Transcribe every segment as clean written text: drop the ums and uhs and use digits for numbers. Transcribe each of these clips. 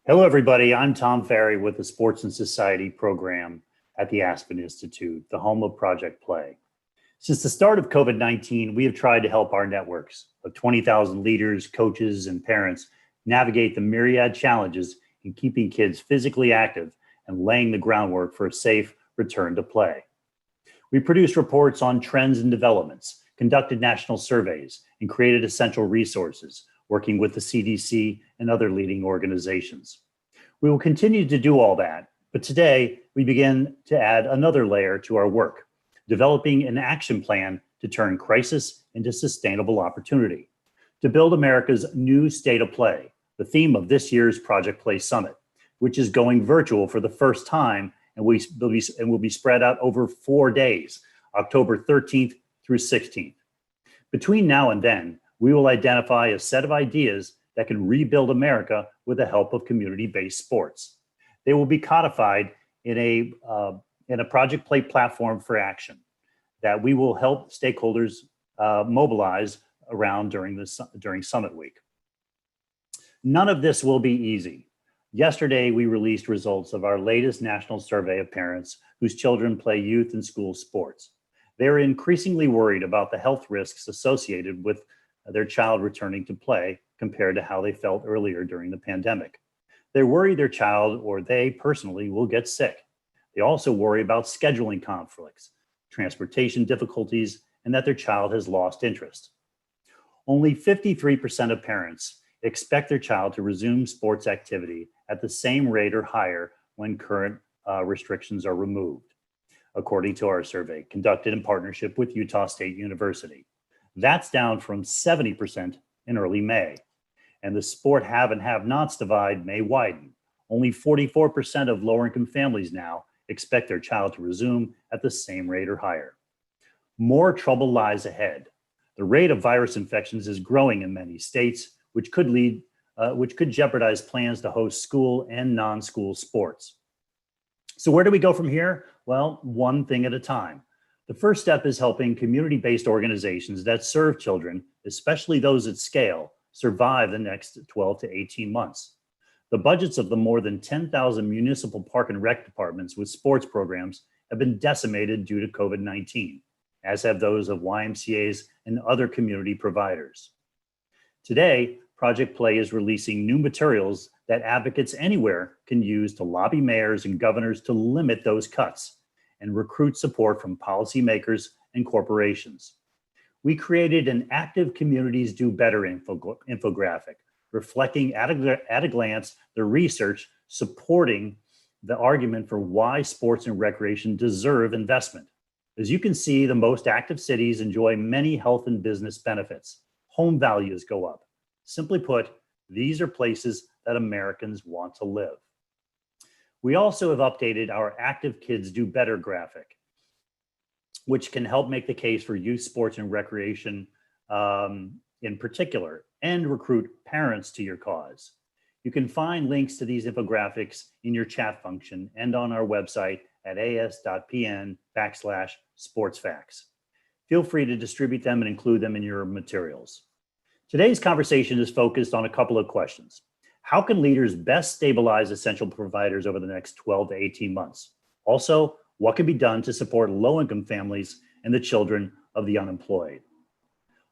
Hello, everybody. I'm Tom Farrey with the Sports and Society program at the Aspen Institute, the home of Project Play. Since the start of COVID-19, we have tried to help our networks of 20,000 leaders, coaches, and parents navigate the myriad challenges in keeping kids physically active and laying the groundwork for a safe return to play. We produced reports on trends and developments, conducted national surveys, and created essential resources, working with the CDC and other leading organizations. We will continue to do all that, but today we begin to add another layer to our work, developing an action plan to turn crisis into sustainable opportunity, to build America's new state of play, the theme of this year's Project Play Summit, which is going virtual for the first time and will be spread out over 4 days, October 13th through 16th. Between now and then, we will identify a set of ideas that can rebuild America with the help of community-based sports. They will be codified in a Project Play platform for action that we will help stakeholders mobilize around during Summit Week. None of this will be easy. Yesterday, we released results of our latest national survey of parents whose children play youth and school sports. They're increasingly worried about the health risks associated with their child returning to play compared to how they felt earlier during the pandemic. They worry their child or they personally will get sick. They also worry about scheduling conflicts, transportation difficulties, and that their child has lost interest. Only 53% of parents expect their child to resume sports activity at the same rate or higher when current restrictions are removed, according to our survey conducted in partnership with Utah State University. That's down from 70% in early May. And the sport have and have-nots divide may widen. Only 44% of lower-income families now expect their child to resume at the same rate or higher. More trouble lies ahead. The rate of virus infections is growing in many states, which could jeopardize plans to host school and non-school sports. So where do we go from here? Well, one thing at a time. The first step is helping community-based organizations that serve children, especially those at scale, survive the next 12 to 18 months. The budgets of the more than 10,000 municipal park and rec departments with sports programs have been decimated due to COVID-19, as have those of YMCAs and other community providers. Today, Project Play is releasing new materials that advocates anywhere can use to lobby mayors and governors to limit those cuts and recruit support from policymakers and corporations. We created an Active Communities Do Better infographic, reflecting at a glance the research supporting the argument for why sports and recreation deserve investment. As you can see, the most active cities enjoy many health and business benefits. Home values go up. Simply put, these are places that Americans want to live. We also have updated our Active Kids Do Better graphic, which can help make the case for youth sports and recreation in particular, and recruit parents to your cause. You can find links to these infographics in your chat function and on our website at as.pn/sportsfacts. Feel free to distribute them and include them in your materials. Today's conversation is focused on a couple of questions. How can leaders best stabilize essential providers over the next 12 to 18 months? Also, what can be done to support low-income families and the children of the unemployed?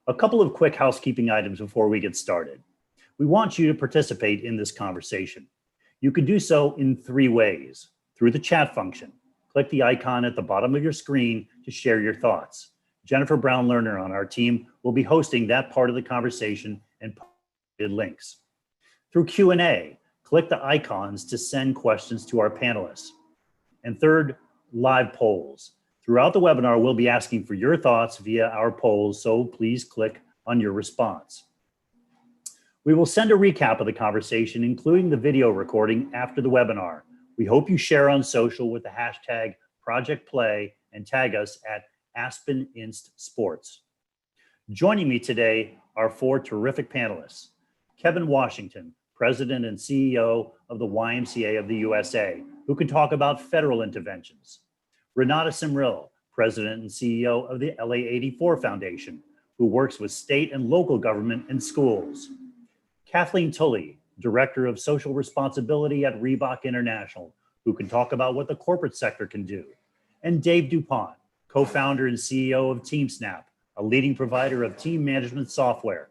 A couple of quick housekeeping items before we get started. We want you to participate in this conversation. You can do so in 3 ways. Through the chat function. Click the icon at the bottom of your screen to share your thoughts. Jennifer Brown-Lerner on our team will be hosting that part of the conversation and posted links. Through Q&A, click the icons to send questions to our panelists. And third, live polls. Throughout the webinar, we'll be asking for your thoughts via our polls, so please click on your response. We will send a recap of the conversation, including the video recording after the webinar. We hope you share on social with the hashtag Project Play and tag us at AspenInstSports. Joining me today are 4 terrific panelists. Kevin Washington, President and CEO of the YMCA of the USA, who can talk about federal interventions. Renata Simril, President and CEO of the LA 84 Foundation, who works with state and local government and schools. Kathleen Tully, Director of Social Responsibility at Reebok International, who can talk about what the corporate sector can do. And Dave DuPont, co-founder and CEO of TeamSnap, a leading provider of team management software,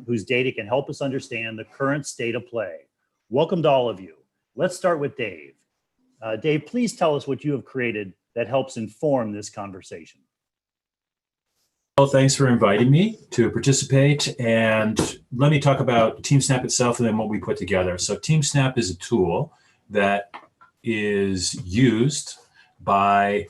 whose data can help us understand the current state of play. Welcome to all of you. Let's start with Dave. Dave, please tell us what you have created that helps inform this conversation. Well, thanks for inviting me to participate. And let me talk about TeamSnap itself and then what we put together. So TeamSnap is a tool that is used by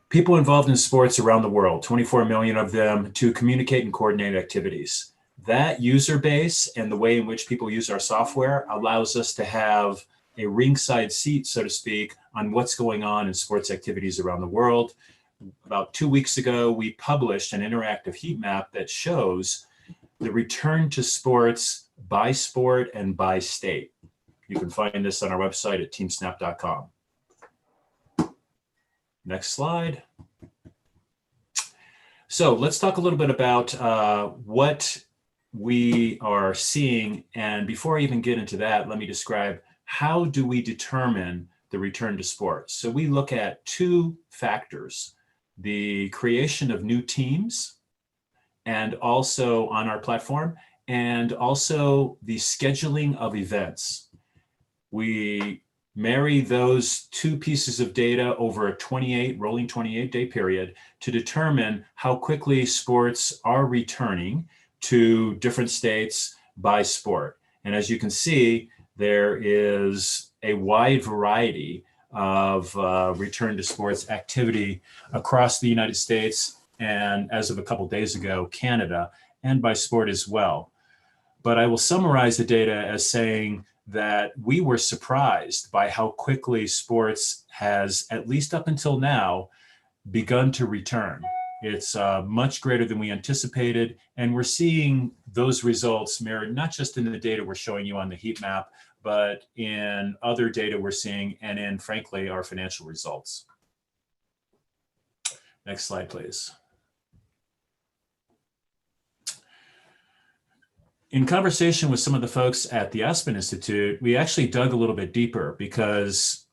people involved in sports around the world, 24 million of them, to communicate and coordinate activities. That user base and the way in which people use our software allows us to have a ringside seat, so to speak, on what's going on in sports activities around the world. About 2 weeks ago, we published an interactive heat map that shows the return to sports by sport and by state. You can find this on our website at teamsnap.com. Next slide. So let's talk a little bit about what we are seeing. And before I even get into that, let me describe how do we determine the return to sports. So we look at two factors: the creation of new teams, and also on our platform, and also the scheduling of events. We marry those two pieces of data over a rolling 28-day period to determine how quickly sports are returning to different states by sport. And as you can see, there is a wide variety of return to sports activity across the United States, and as of a couple days ago, Canada, and by sport as well. But I will summarize the data as saying that we were surprised by how quickly sports has, at least up until now, begun to return. It's much greater than we anticipated, and we're seeing those results mirrored not just in the data we're showing you on the heat map, but in other data we're seeing, and in, frankly, our financial results. Next slide, please. In conversation with some of the folks at the Aspen Institute, we actually dug a little bit deeper, because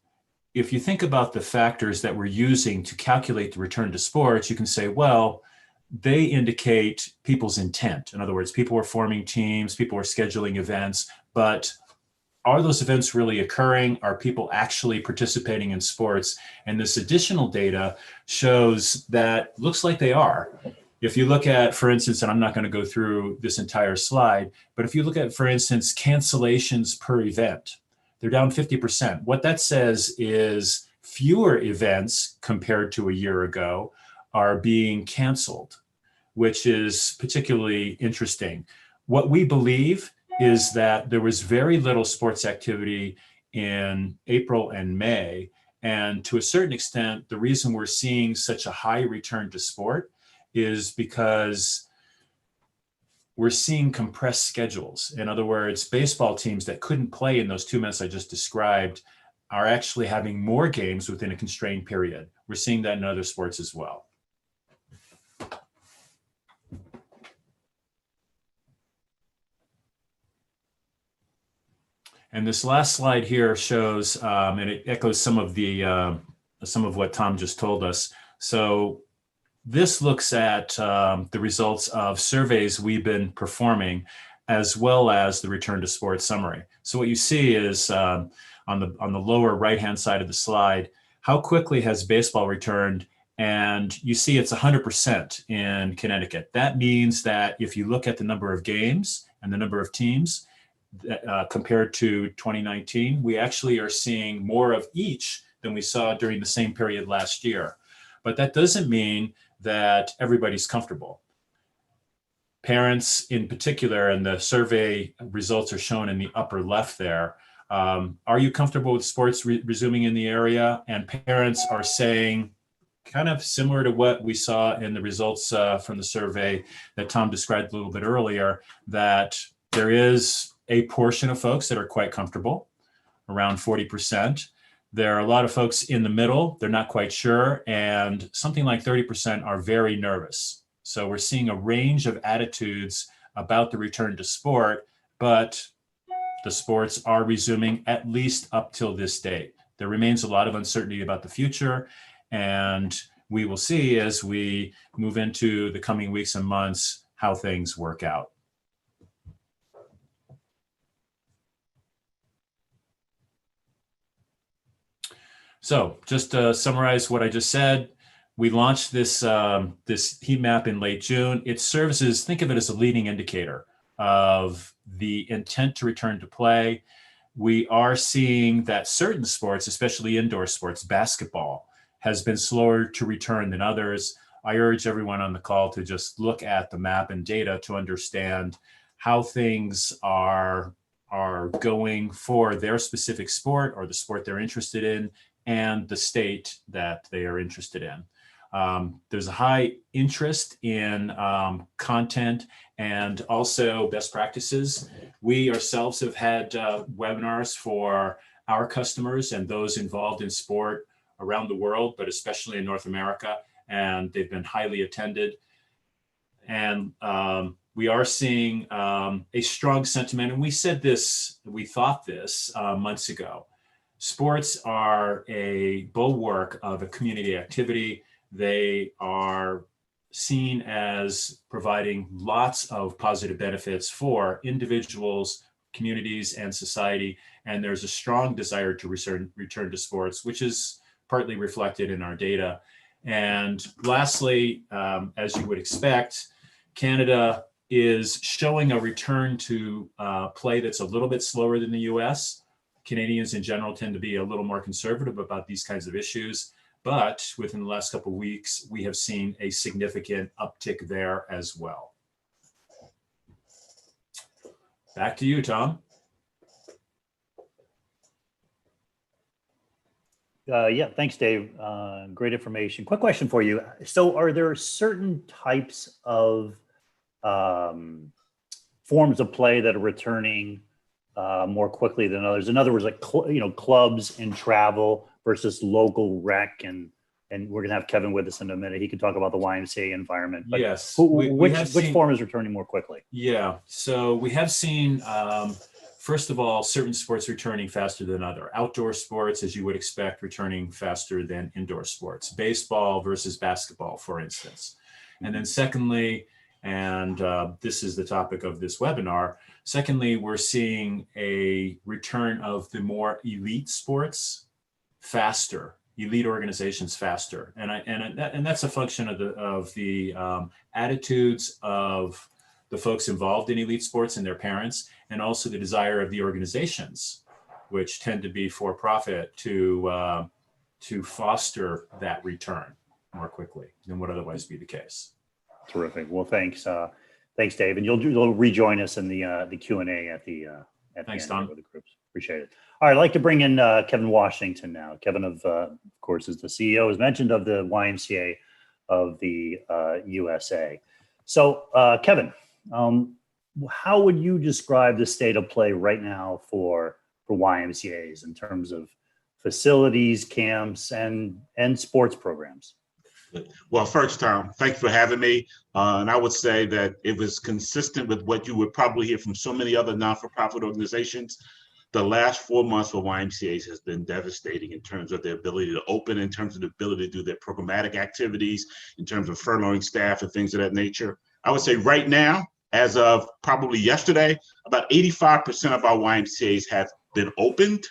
if you think about the factors that we're using to calculate the return to sports, you can say, well, they indicate people's intent. In other words, people are forming teams, people are scheduling events, but are those events really occurring? Are people actually participating in sports? And this additional data shows that looks like they are. If you look at, for instance, and I'm not going to go through this entire slide, but if you look at, for instance, cancellations per event, they're down 50%. What that says is fewer events compared to a year ago are being canceled, which is particularly interesting. What we believe is that there was very little sports activity in April and May. And to a certain extent, the reason we're seeing such a high return to sport is because we're seeing compressed schedules. In other words, baseball teams that couldn't play in those 2 months I just described are actually having more games within a constrained period. We're seeing that in other sports as well. And this last slide here shows, and it echoes some of what Tom just told us. So this looks at the results of surveys we've been performing, as well as the return to sports summary. So what you see is on the lower right-hand side of the slide, how quickly has baseball returned? And you see it's 100% in Connecticut. That means that if you look at the number of games and the number of teams compared to 2019, we actually are seeing more of each than we saw during the same period last year. But that doesn't mean that everybody's comfortable. Parents in particular, and the survey results are shown in the upper left there, are you comfortable with sports resuming in the area? And parents are saying, kind of similar to what we saw in the results from the survey that Tom described a little bit earlier, that there is a portion of folks that are quite comfortable, around 40%. There are a lot of folks in the middle, they're not quite sure, and something like 30% are very nervous. So we're seeing a range of attitudes about the return to sport, but the sports are resuming, at least up till this date. There remains a lot of uncertainty about the future, and we will see as we move into the coming weeks and months how things work out. So just to summarize what I just said, we launched this, this heat map in late June. It serves as, think of it as a leading indicator of the intent to return to play. We are seeing that certain sports, especially indoor sports, basketball, has been slower to return than others. I urge everyone on the call to just look at the map and data to understand how things are going for their specific sport or the sport they're interested in and the state that they are interested in. There's a high interest in content and also best practices. We ourselves have had webinars for our customers and those involved in sport around the world, but especially in North America, and they've been highly attended. And we are seeing a strong sentiment, and we said this, we thought this months ago. Sports are a bulwark of a community activity. They are seen as providing lots of positive benefits for individuals, communities, and society. And there's a strong desire to return to sports, which is partly reflected in our data. And lastly, as you would expect, Canada is showing a return to play that's a little bit slower than the US. Canadians in general tend to be a little more conservative about these kinds of issues. But within the last couple of weeks, we have seen a significant uptick there as well. Back to you, Tom. Yeah, thanks, Dave. Great information. Quick question for you. So are there certain types of forms of play that are returning more quickly than others? In other words, like, clubs and travel versus local rec, and we're gonna have Kevin with us in a minute. He can talk about the YMCA environment. But yes. Which form is returning more quickly? Yeah, so we have seen, first of all, certain sports returning faster than other. Outdoor sports, as you would expect, returning faster than indoor sports. Baseball versus basketball, for instance. And then secondly, and this is the topic of this webinar, secondly, we're seeing a return of the more elite sports faster, elite organizations faster, and that's a function of the attitudes of the folks involved in elite sports and their parents, and also the desire of the organizations, which tend to be for profit, to foster that return more quickly than would otherwise be the case. Terrific. Well, thanks, Dave, and you'll rejoin us in the Q&A at the Thanks, end Tom. with the groups. Appreciate it. All right, I'd like to bring in Kevin Washington now. Kevin, of course, is the CEO, as mentioned, of the YMCA of the USA. So, Kevin, how would you describe the state of play right now for YMCAs in terms of facilities, camps, and sports programs? Well, first, Tom, thank you for having me. And I would say that it was consistent with what you would probably hear from so many other non-for-profit organizations. The last 4 months for YMCAs has been devastating in terms of their ability to open, in terms of the ability to do their programmatic activities, in terms of furloughing staff and things of that nature. I would say right now, as of probably yesterday, about 85% of our YMCAs have been opened.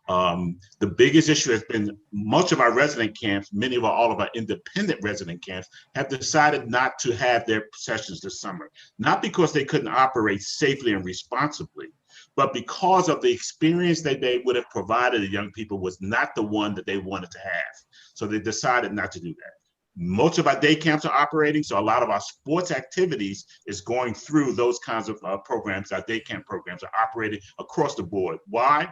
The biggest issue has been much of our resident camps, all of our independent resident camps, have decided not to have their sessions this summer, not because they couldn't operate safely and responsibly, but because of the experience that they would have provided the young people was not the one that they wanted to have. So they decided not to do that. Most of our day camps are operating, so a lot of our sports activities is going through those kinds of programs. Our day camp programs are operating across the board. Why?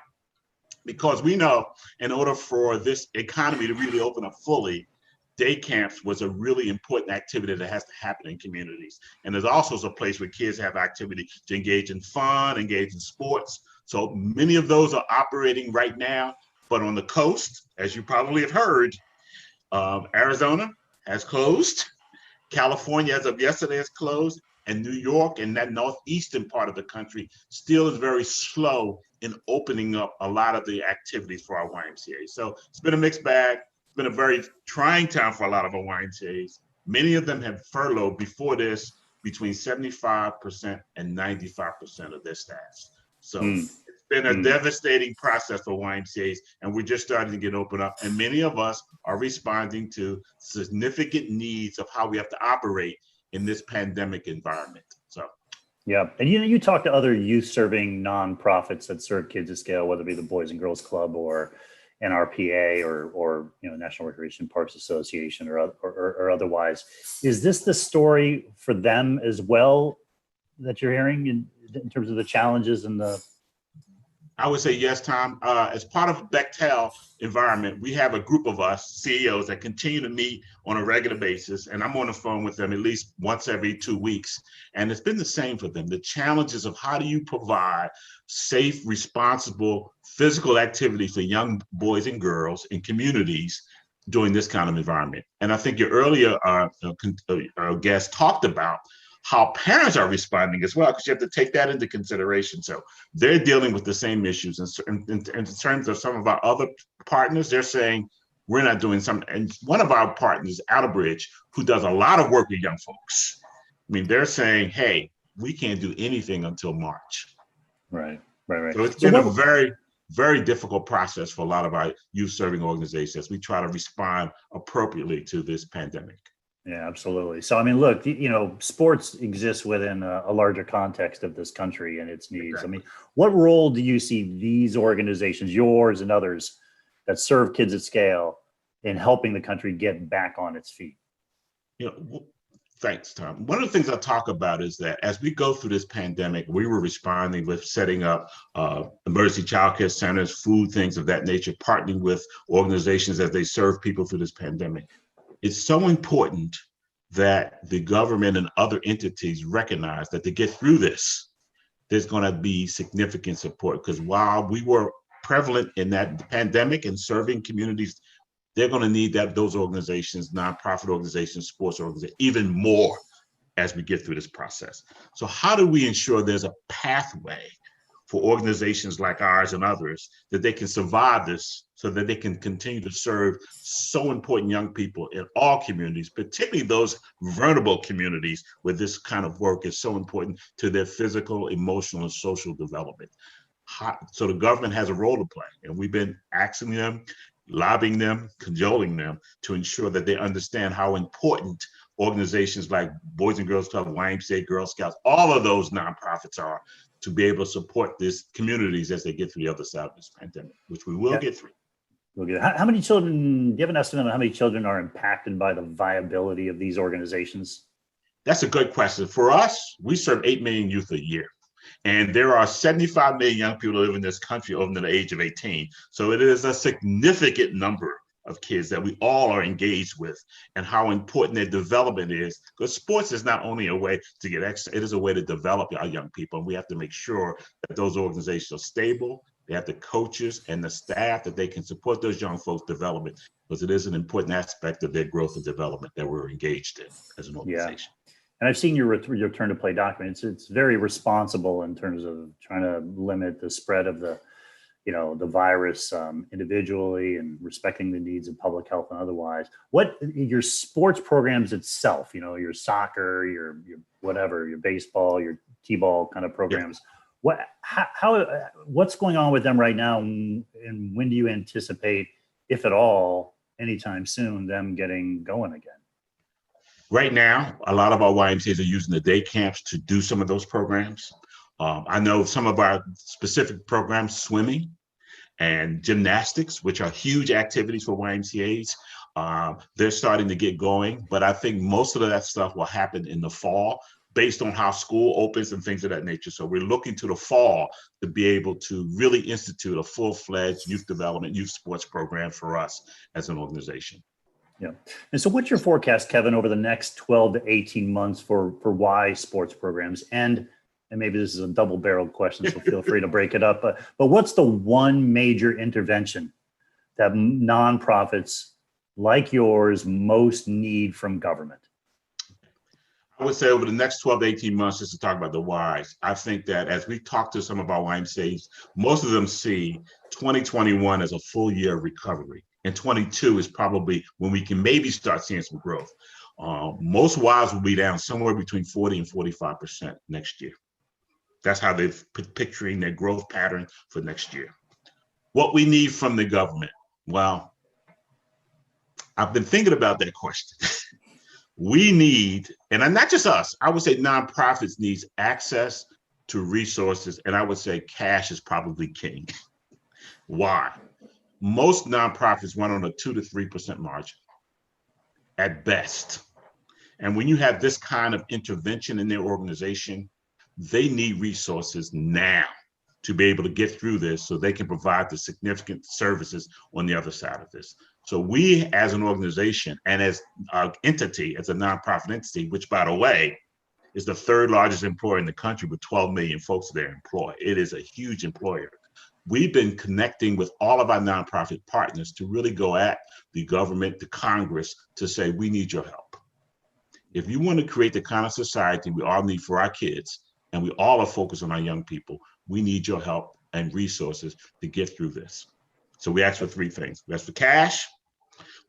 Because we know in order for this economy to really open up fully, day camps was a really important activity that has to happen in communities. And there's also a place where kids have activity to engage in fun, engage in sports. So many of those are operating right now, but on the coast, as you probably have heard, Arizona has closed. California, as of yesterday, has closed. And New York and that northeastern part of the country still is very slow in opening up a lot of the activities for our YMCA. So it's been a mixed bag. It's been a very trying time for a lot of our YMCAs. Many of them have furloughed before this between 75% and 95% of their staffs. So it's been a devastating process for YMCAs, and we're just starting to get open up. And many of us are responding to significant needs of how we have to operate in this pandemic environment. So, yeah, and you talk to other youth-serving nonprofits that serve kids at scale, whether it be the Boys and Girls Club or NRPA or National Recreation Parks Association or otherwise. Is this the story for them as well that you're hearing in terms of the challenges and the? I would say yes, Tom. As part of Bechtel environment, we have a group of us CEOs that continue to meet on a regular basis, and I'm on the phone with them at least once every 2 weeks. And it's been the same for them. The challenges of how do you provide safe, responsible physical activity for young boys and girls in communities during this kind of environment. And I think your earlier guest talked about how parents are responding as well, because you have to take that into consideration. So they're dealing with the same issues. In terms of some of our other partners, they're saying, we're not doing something. And one of our partners, Outerbridge, who does a lot of work with young folks, I mean, they're saying, hey, we can't do anything until March. Right. So it's been a very, very difficult process for a lot of our youth serving organizations. We try to respond appropriately to this pandemic. Yeah, absolutely. So, I mean, look, sports exists within a larger context of this country and its needs. Exactly. I mean, what role do you see these organizations, yours and others, that serve kids at scale in helping the country get back on its feet? Thanks, Tom. One of the things I talk about is that as we go through this pandemic, we were responding with setting up emergency childcare centers, food, things of that nature, partnering with organizations as they serve people through this pandemic. It's so important that the government and other entities recognize that to get through this, there's going to be significant support. Because while we were prevalent in that pandemic and serving communities, they're going to need those organizations, nonprofit organizations, sports organizations, even more as we get through this process. So how do we ensure there's a pathway for organizations like ours and others that they can survive this so that they can continue to serve so important young people in all communities, particularly those vulnerable communities where this kind of work is so important to their physical, emotional, and social development. So the government has a role to play, and we've been asking them, lobbying them, cajoling them to ensure that they understand how important organizations like Boys and Girls Club, YMCA, Girl Scouts, all of those nonprofits are to be able to support these communities as they get through the other side of this pandemic, which we will get through. We'll get. How many children, do you have an estimate on how many children are impacted by the viability of these organizations? That's a good question. For us, we serve 8 million youth a year. And there are 75 million young people who live in this country over the age of 18. So it is a significant number of kids that we all are engaged with, and how important their development is. Because sports is not only a way to get extra, it is a way to develop our young people. And we have to make sure that those organizations are stable. They have the coaches and the staff that they can support those young folks' development, because it is an important aspect of their growth and development that we're engaged in as an organization. Yeah. And I've seen your return to play document. It's very responsible in terms of trying to limit the spread of the virus individually and respecting the needs of public health and otherwise. What your sports programs itself, your soccer, your whatever, your baseball, your t-ball kind of programs. Yeah. What's going on with them right now, and when do you anticipate, if at all, anytime soon, them getting going again? Right now, a lot of our YMCAs are using the day camps to do some of those programs. I know some of our specific programs, swimming and gymnastics, which are huge activities for YMCAs. They're starting to get going, but I think most of that stuff will happen in the fall based on how school opens and things of that nature. So we're looking to the fall to be able to really institute a full-fledged youth development, youth sports program for us as an organization. Yeah. And so what's your forecast, Kevin, over the next 12 to 18 months for Y sports programs? And maybe this is a double-barreled question, so feel free to break it up. But what's the one major intervention that nonprofits like yours most need from government? I would say over the next 12 to 18 months, just to talk about the whys, I think that as we talk to some of our YMCAs, most of them see 2021 as a full year of recovery. And 22 is probably when we can maybe start seeing some growth. Most Ys will be down somewhere between 40 and 45% next year. That's how they're picturing their growth pattern for next year. What we need from the government? Well, I've been thinking about that question. We need, and not just us, I would say nonprofits needs access to resources, and I would say cash is probably king. Why? Most nonprofits run on a 2 to 3% margin at best. And when you have this kind of intervention in their organization, they need resources now to be able to get through this so they can provide the significant services on the other side of this. So we as an organization and as an entity, as a nonprofit entity, which by the way, is the third largest employer in the country with 12 million folks that are employed. It is a huge employer. We've been connecting with all of our nonprofit partners to really go at the government, the Congress, to say, we need your help. If you want to create the kind of society we all need for our kids, and we all are focused on our young people, we need your help and resources to get through this. So we ask for three things. We ask for cash.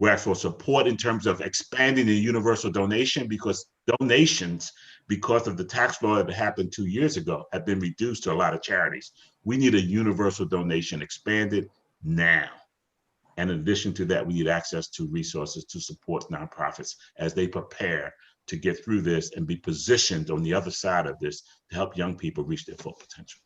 We ask for support in terms of expanding the universal donation, because donations, because of the tax law that happened 2 years ago, have been reduced to a lot of charities. We need a universal donation expanded now. And in addition to that, we need access to resources to support nonprofits as they prepare to get through this and be positioned on the other side of this to help young people reach their full potential.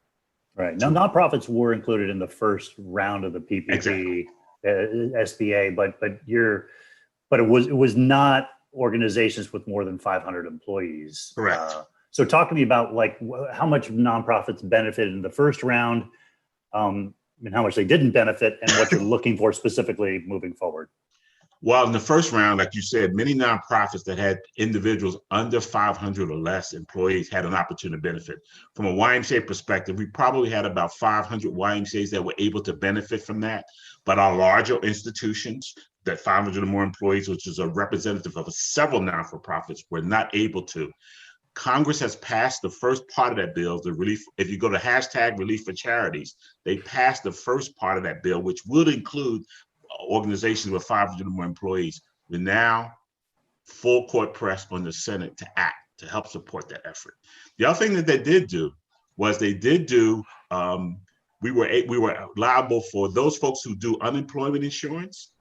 Right. Now, nonprofits were included in the first round of the PPP. Exactly. SBA, but it was not organizations with more than 500 employees. Correct. So talk to me about like how much nonprofits benefited in the first round, and how much they didn't benefit, and what you're looking for specifically moving forward. Well, in the first round, like you said, many nonprofits that had individuals under 500 or less employees had an opportunity to benefit. From a YMCA perspective, we probably had about 500 YMCAs that were able to benefit from that. But our larger institutions, that 500 or more employees, which is a representative of several non-for-profits, were not able to. Congress has passed the first part of that bill, the relief. If you go to hashtag relief for charities, they passed the first part of that bill, which would include organizations with 500 or more employees. We're now full court press on the Senate to act to help support that effort. The other thing that they did do was we were liable for those folks who do unemployment insurance.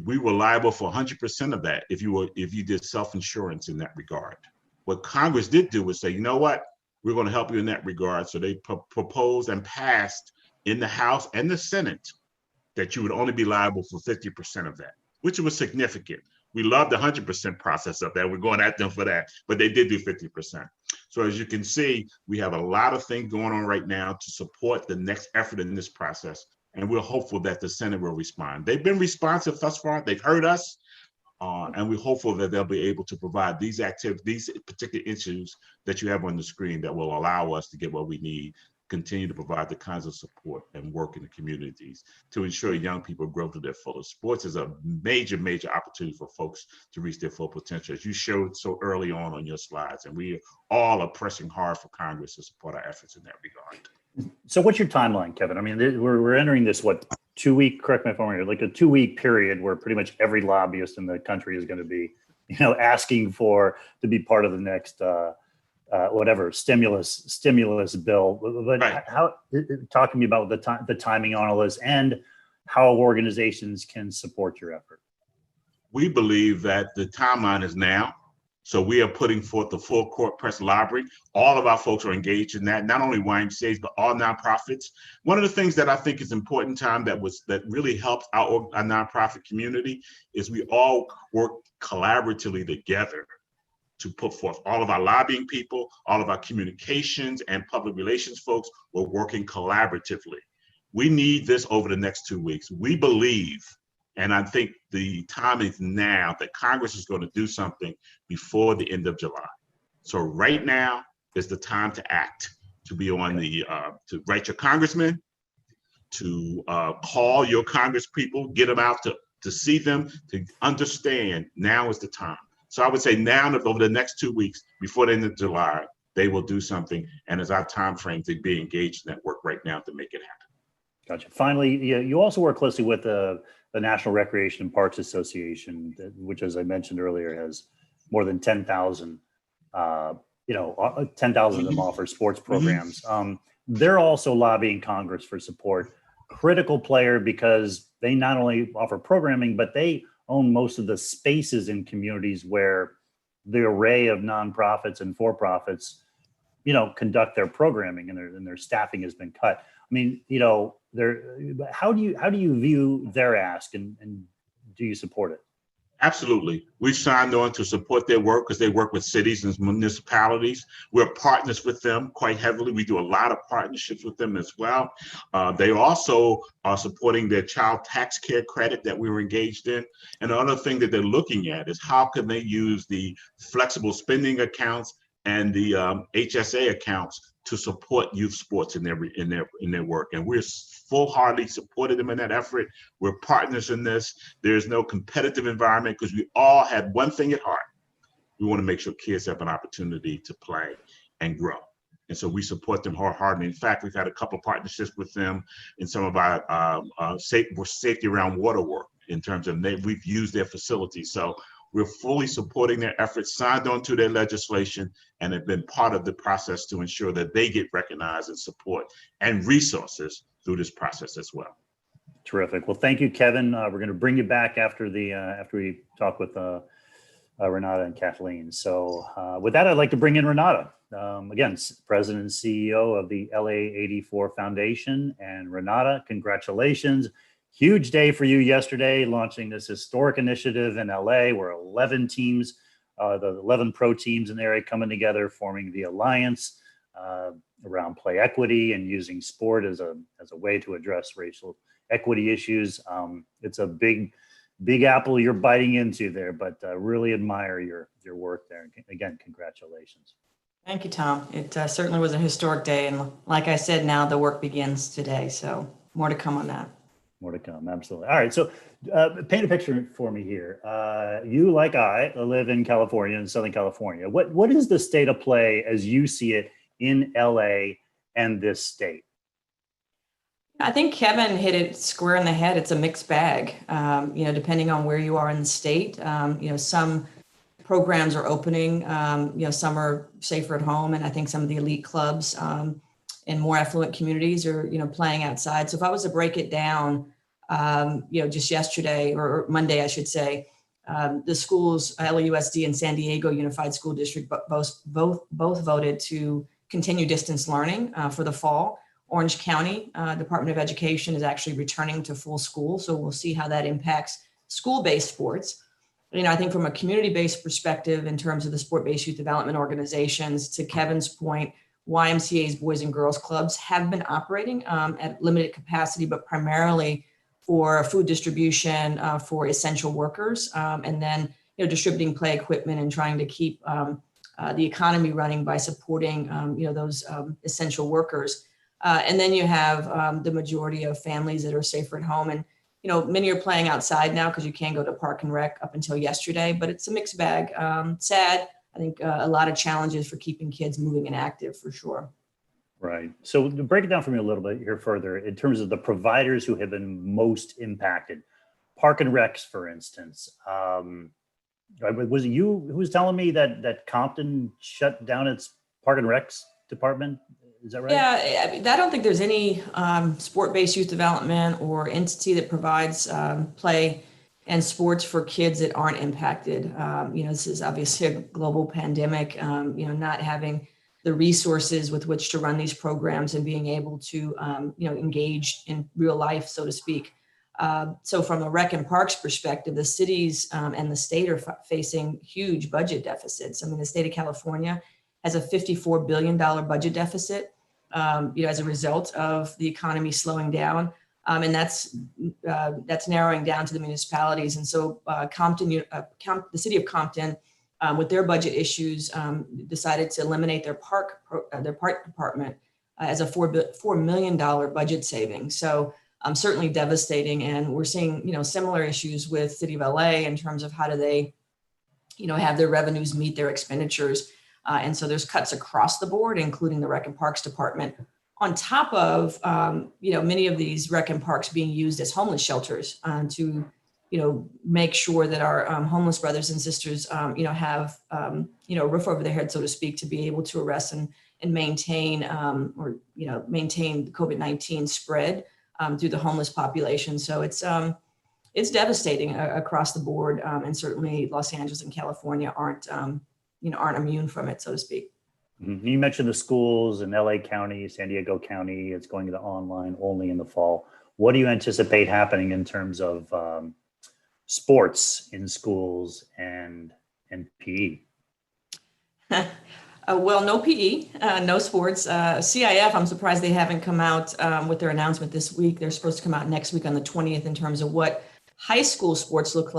We were liable for 100% of that if you did self-insurance in that regard. What Congress did do was say, you know what, we're going to help you in that regard. So they proposed and passed in the House and the Senate that you would only be liable for 50% of that, which was significant. We love the 100% process of that. We're going at them for that, but they did do 50%. So as you can see, we have a lot of things going on right now to support the next effort in this process. And we're hopeful that the Senate will respond. They've been responsive thus far. They've heard us. And we're hopeful that they'll be able to provide these particular issues that you have on the screen that will allow us to get what we need, continue to provide the kinds of support and work in the communities to ensure young people grow to their fullest. Sports is a major, major opportunity for folks to reach their full potential, as you showed so early on your slides. And we all are pressing hard for Congress to support our efforts in that regard. So what's your timeline, Kevin? I mean, we're entering this, 2-week, correct me if I'm wrong, like a 2-week period where pretty much every lobbyist in the country is going to be, asking to be part of the next, whatever stimulus bill. But right. Talk to me about the timing on all this and how organizations can support your effort. We believe that the timeline is now. So we are putting forth the full court press library. All of our folks are engaged in that, not only YMCAs, but all nonprofits. One of the things that I think is important, Tom, that really helps our nonprofit community is we all work collaboratively together to put forth. All of our lobbying people, all of our communications and public relations folks were working collaboratively. We need this over the next 2 weeks. We believe, and I think the time is now, that Congress is going to do something before the end of July. So right now is the time to act, to be on to write your congressman, to call your Congress people, get them out to see them, to understand now is the time. So I would say now, over the next 2 weeks, before the end of July, they will do something. And as our time frame to be engaged in that work right now to make it happen. Gotcha. Finally, you also work closely with the National Recreation and Parks Association, which, as I mentioned earlier, has more than 10,000, 10,000 of them offer sports programs. They're also lobbying Congress for support. Critical player because they not only offer programming, but they own most of the spaces in communities where the array of nonprofits and for-profits, conduct their programming, and their staffing has been cut. I mean, how do you view their ask, and do you support it? Absolutely. We've signed on to support their work because they work with cities and municipalities. We're partners with them quite heavily. We do a lot of partnerships with them as well. They also are supporting their child tax care credit that we were engaged in. And the other thing that they're looking at is how can they use the flexible spending accounts and the HSA accounts to support youth sports in their work. And we're full-heartedly supported them in that effort. We're partners in this. There's no competitive environment because we all had one thing at heart. We want to make sure kids have an opportunity to play and grow. And so we support them wholeheartedly. In fact, we've had a couple of partnerships with them in some of our safety around water work in terms of we've used their facilities. So we're fully supporting their efforts, signed on to their legislation, and have been part of the process to ensure that they get recognized and support and resources through this process as well. Terrific. Well, thank you, Kevin. We're going to bring you back after we talk with Renata and Kathleen. So with that, I'd like to bring in Renata. Again, President and CEO of the LA 84 Foundation. And Renata, congratulations. Huge day for you yesterday, launching this historic initiative in LA, where 11 teams, the 11 pro teams in the area coming together, forming the Alliance around play equity and using sport as a way to address racial equity issues. It's a big apple you're biting into there, but really admire your work there. Again, congratulations. Thank you, Tom. It certainly was a historic day. And like I said, now the work begins today. So more to come on that. More to come, absolutely. All right, so paint a picture for me here. You, like I, live in California, in Southern California. What is the state of play as you see it in LA and this state? I think Kevin hit it square in the head. It's a mixed bag, depending on where you are in the state. Some programs are opening, some are safer at home. And I think some of the elite clubs in more affluent communities are, playing outside. So if I was to break it down, just yesterday or Monday, I should say, the schools, LAUSD and San Diego Unified School District, both voted to continue distance learning for the fall. Orange County Department of Education is actually returning to full school. So we'll see how that impacts school-based sports. I think from a community-based perspective, in terms of the sport-based youth development organizations, to Kevin's point, YMCA's Boys and Girls Clubs have been operating at limited capacity, but primarily for food distribution for essential workers, and then distributing play equipment and trying to keep the economy running by supporting those essential workers. And then you have the majority of families that are safer at home, and many are playing outside now because you can't go to Park and Rec up until yesterday. But it's a mixed bag. Sad. I think a lot of challenges for keeping kids moving and active for sure. Right. So to break it down for me a little bit here further, in terms of the providers who have been most impacted, Park and Recs, for instance, was it you who was telling me that Compton shut down its Park and Recs department? Is that right? Yeah, I don't think there's any sport-based youth development or entity that provides play and sports for kids that aren't impacted. This is obviously a global pandemic, not having the resources with which to run these programs and being able to, engage in real life, so to speak. So from a rec and parks perspective, the cities and the state are facing huge budget deficits. I mean, the state of California has a $54 billion budget deficit, as a result of the economy slowing down. And that's narrowing down to the municipalities. And so Compton, the city of Compton, with their budget issues, decided to eliminate their park department as a $4 million budget saving. So certainly devastating. And we're seeing, similar issues with City of LA in terms of how do they have their revenues meet their expenditures. And so there's cuts across the board, including the Rec and Parks Department, on top of, many of these rec and parks being used as homeless shelters to, make sure that our homeless brothers and sisters, have, a roof over their head, so to speak, to be able to arrest and maintain, maintain the COVID-19 spread through the homeless population. So it's devastating across the board. And certainly Los Angeles and California aren't immune from it, so to speak. You mentioned the schools in LA County, San Diego County, it's going to online only in the fall. What do you anticipate happening in terms of sports in schools and PE? Well, no PE, no sports. CIF, I'm surprised they haven't come out with their announcement this week. They're supposed to come out next week on the 20th in terms of what high school sports looks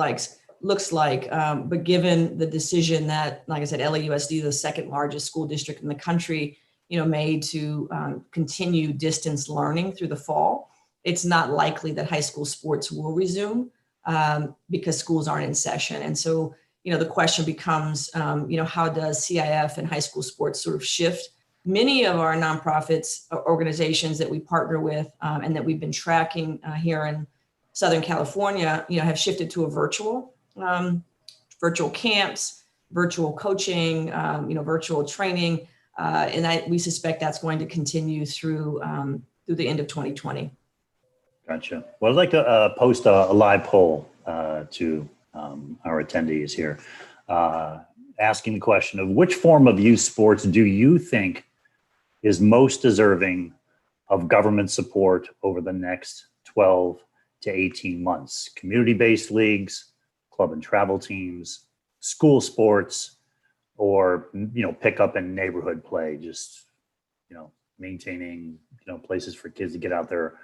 like. But given the decision that, like I said, LAUSD, the second largest school district in the country, made to continue distance learning through the fall, it's not likely that high school sports will resume because schools aren't in session. And so, the question becomes, how does CIF and high school sports sort of shift? Many of our nonprofits, organizations that we partner with and that we've been tracking here in Southern California, have shifted to a virtual camps, virtual coaching, virtual training, and we suspect that's going to continue through the end of 2020. Gotcha. Well, I'd like to post a live poll to our attendees here, asking the question of which form of youth sports do you think is most deserving of government support over the next 12 to 18 months? Community-based leagues, club and travel teams, school sports, or, pickup and neighborhood play, just, maintaining, places for kids to get out there.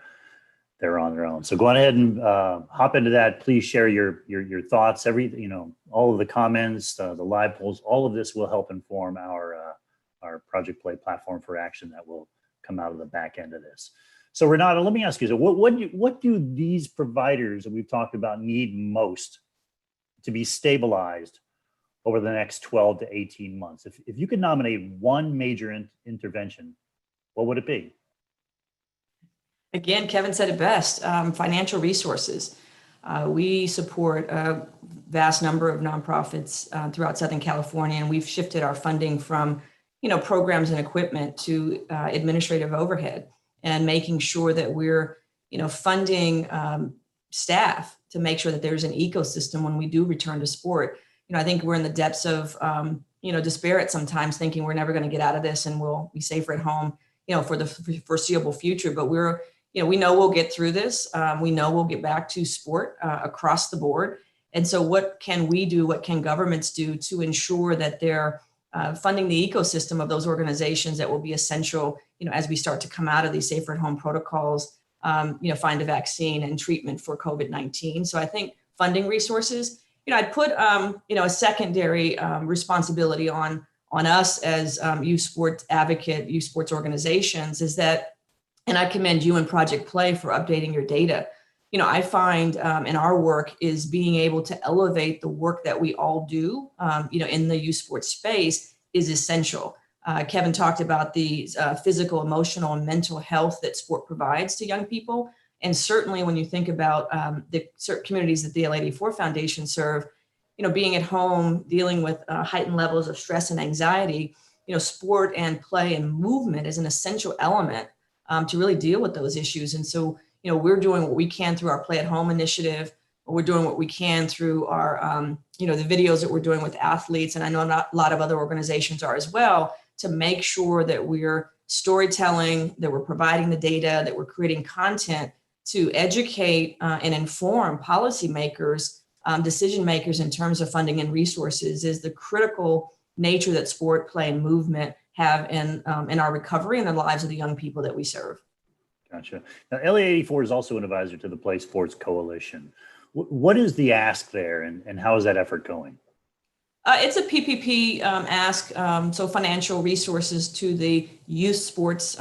They're on their own. So go on ahead and hop into that. Please share your thoughts. All of the comments, the live polls, all of this will help inform our Project Play platform for action that will come out of the back end of this. So Renata, let me ask you, so what do these providers that we've talked about need most to be stabilized over the next 12 to 18 months? If you could nominate one major intervention, what would it be? Again, Kevin said it best, financial resources. We support a vast number of nonprofits throughout Southern California, and we've shifted our funding from, programs and equipment to administrative overhead, and making sure that we're, funding staff to make sure that there's an ecosystem when we do return to sport. I think we're in the depths of, despair sometimes, thinking we're never going to get out of this and we'll be safer at home, for the foreseeable future. But we know we'll get through this. We know we'll get back to sport across the board. And so what can we do? What can governments do to ensure that they're funding the ecosystem of those organizations that will be essential, as we start to come out of these safer at home protocols, find a vaccine and treatment for COVID-19. So I think funding resources, I'd put, a secondary responsibility on us as youth sports advocate, youth sports organizations, is that, and I commend you and Project Play for updating your data. I find in our work is being able to elevate the work that we all do, in the youth sports space is essential. Kevin talked about the physical, emotional, and mental health that sport provides to young people. And certainly when you think about the certain communities that the LA84 Foundation serve, being at home, dealing with heightened levels of stress and anxiety, sport and play and movement is an essential element to really deal with those issues. And so, we're doing what we can through our Play at Home initiative. We're doing what we can through our, the videos that we're doing with athletes. And I know a lot of other organizations are as well, to make sure that we're storytelling, that we're providing the data, that we're creating content to educate and inform policymakers, decision makers in terms of funding and resources, is the critical nature that sport, play, and movement have in our recovery and the lives of the young people that we serve. Gotcha. Now, LA84 is also an advisor to the Play Sports Coalition. What is the ask there, and how is that effort going? It's a PPP ask, so financial resources to the youth sports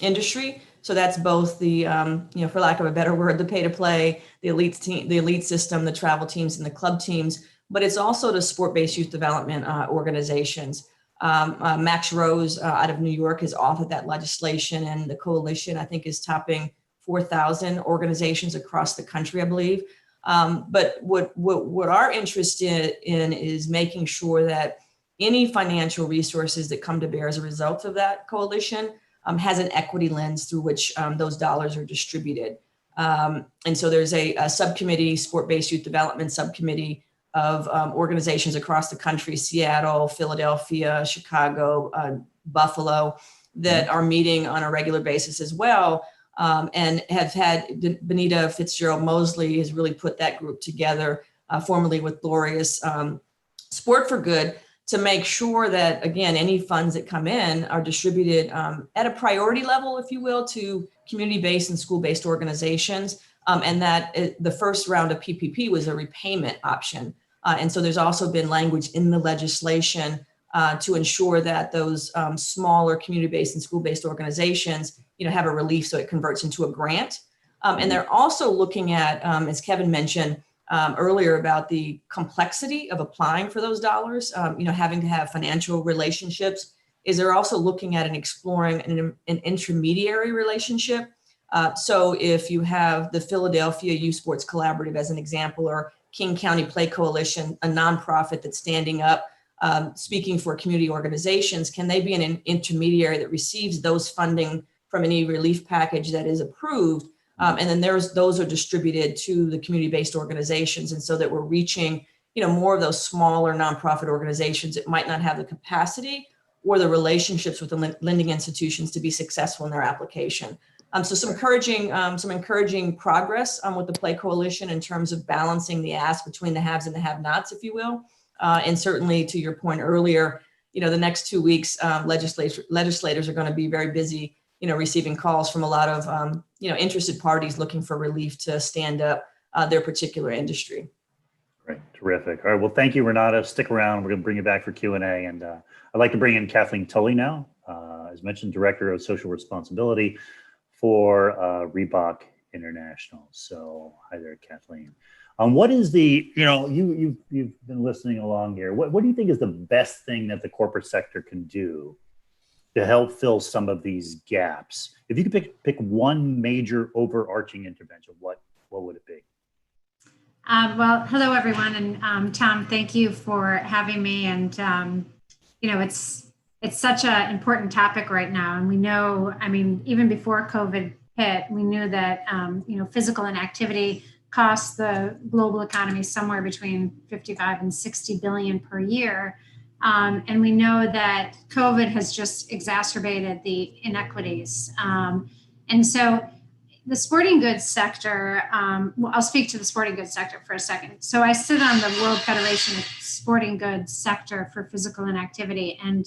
industry. So that's both the, for lack of a better word, the pay to play, the elite team, the elite system, the travel teams, and the club teams. but it's also to sport-based youth development organizations. Max Rose out of New York has authored that legislation, and the coalition, I think, is topping 4,000 organizations across the country, I believe. But what our interest in is making sure that any financial resources that come to bear as a result of that coalition has an equity lens through which those dollars are distributed. And so there's a subcommittee, sport-based youth development subcommittee of organizations across the country, Seattle, Philadelphia, Chicago, Buffalo, that are meeting on a regular basis as well. And have had Benita Fitzgerald Mosley has really put that group together, formerly with Glorious Sport for Good, to make sure that, again, any funds that come in are distributed at a priority level, if you will, to community-based and school-based organizations. And that the first round of PPP was a repayment option. And so there's also been language in the legislation to ensure that those smaller community-based and school-based organizations, have a relief so it converts into a grant. And they're also looking at, as Kevin mentioned earlier, about the complexity of applying for those dollars, having to have financial relationships, is they're also looking at and exploring an intermediary relationship. So if you have the Philadelphia Youth Sports Collaborative as an example, or King County Play Coalition, a nonprofit that's standing up, speaking for community organizations, can they be an intermediary that receives those funding from any relief package that is approved? And then those are distributed to the community-based organizations. And so that we're reaching, more of those smaller nonprofit organizations that might not have the capacity or the relationships with the lending institutions to be successful in their application. So some encouraging progress with the Play Coalition in terms of balancing the ask between the haves and the have-nots, if you will. And certainly, to your point earlier, the next 2 weeks, legislators are going to be very busy, receiving calls from a lot of, interested parties looking for relief to stand up their particular industry. Great, terrific. All right, well, thank you, Renata. Stick around. We're going to bring you back for Q&A. And I'd like to bring in Kathleen Tully now, as mentioned, Director of Social Responsibility for Reebok International. So hi there, Kathleen. What is the, you've been listening along here. What do you think is the best thing that the corporate sector can do to help fill some of these gaps? If you could pick one major overarching intervention, what would it be? Well, hello, everyone. And Tom, thank you for having me. And, it's such an important topic right now. And we know, even before COVID hit, we knew that, physical inactivity costs the global economy somewhere between 55 and 60 billion per year. And we know that COVID has just exacerbated the inequities. And so the sporting goods sector, I'll speak to the sporting goods sector for a second. So I sit on the World Federation of Sporting Goods Sector for Physical Inactivity. And,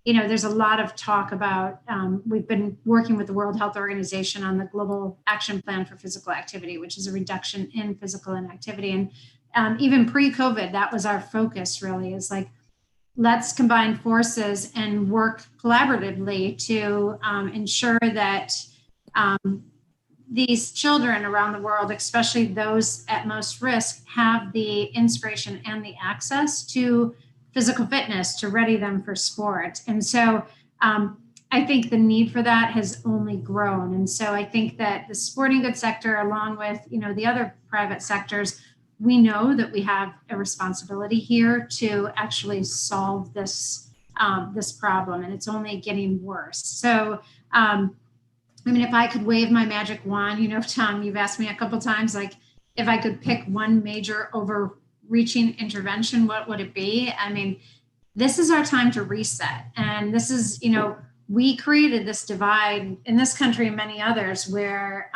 there's a lot of talk about, we've been working with the World Health Organization on the Global Action Plan for Physical Activity, which is a reduction in physical inactivity. And even pre-COVID, that was our focus really, is like, let's combine forces and work collaboratively to ensure that these children around the world, especially those at most risk, have the inspiration and the access to physical fitness to ready them for sport. And so I think the need for that has only grown. And so I think that the sporting goods sector, along with, the other private sectors, we know that we have a responsibility here to actually solve this problem, and it's only getting worse. So, if I could wave my magic wand, Tom, you've asked me a couple times, like, if I could pick one major overreaching intervention, what would it be? This is our time to reset. And this is, we created this divide in this country and many others where,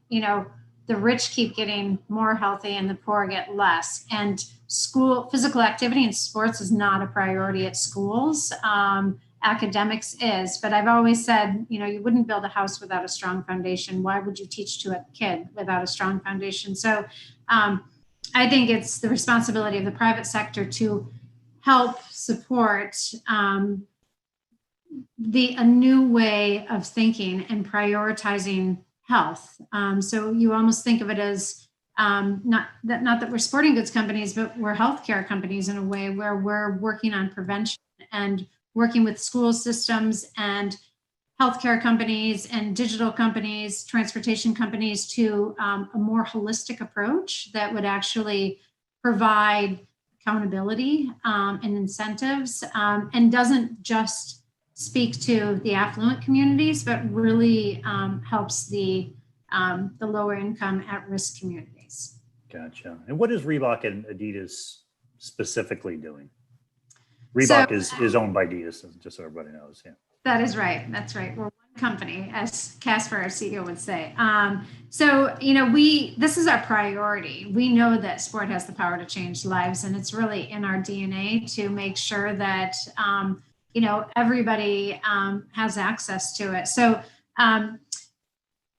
the rich keep getting more healthy and the poor get less. And physical activity and sports is not a priority at schools. Academics is, but I've always said, you wouldn't build a house without a strong foundation. Why would you teach to a kid without a strong foundation? So I think it's the responsibility of the private sector to help support a new way of thinking and prioritizing health. So you almost think of it as not that we're sporting goods companies, but we're healthcare companies in a way where we're working on prevention and working with school systems and healthcare companies and digital companies, transportation companies to a more holistic approach that would actually provide accountability and incentives and doesn't just speak to the affluent communities, but really helps the lower income at-risk communities. Gotcha. And what is Reebok and Adidas specifically doing? Reebok is owned by Adidas, just so everybody knows. Yeah. That is right. That's right. We're one company, as Casper, our CEO, would say. So, this is our priority. We know that sport has the power to change lives, and it's really in our DNA to make sure that, everybody has access to it. So,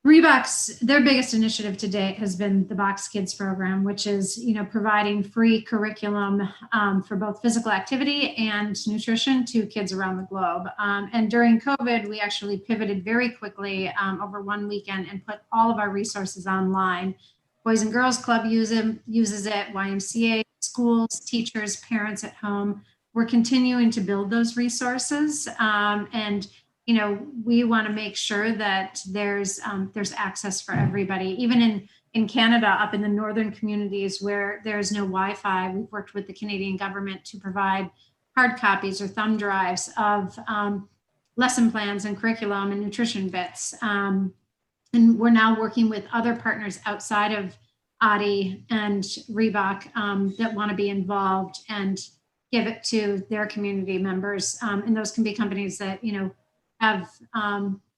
their biggest initiative to date has been the Box Kids program, which is, providing free curriculum for both physical activity and nutrition to kids around the globe. And during COVID, we actually pivoted very quickly over one weekend and put all of our resources online. Boys and Girls Club uses it, YMCA, schools, teachers, parents at home. We're continuing to build those resources and we want to make sure that there's access for everybody. Even in Canada, up in the northern communities where there's no Wi-Fi, we've worked with the Canadian government to provide hard copies or thumb drives of lesson plans and curriculum and nutrition bits. And we're now working with other partners outside of Adi and Reebok that want to be involved and give it to their community members. And those can be companies that, have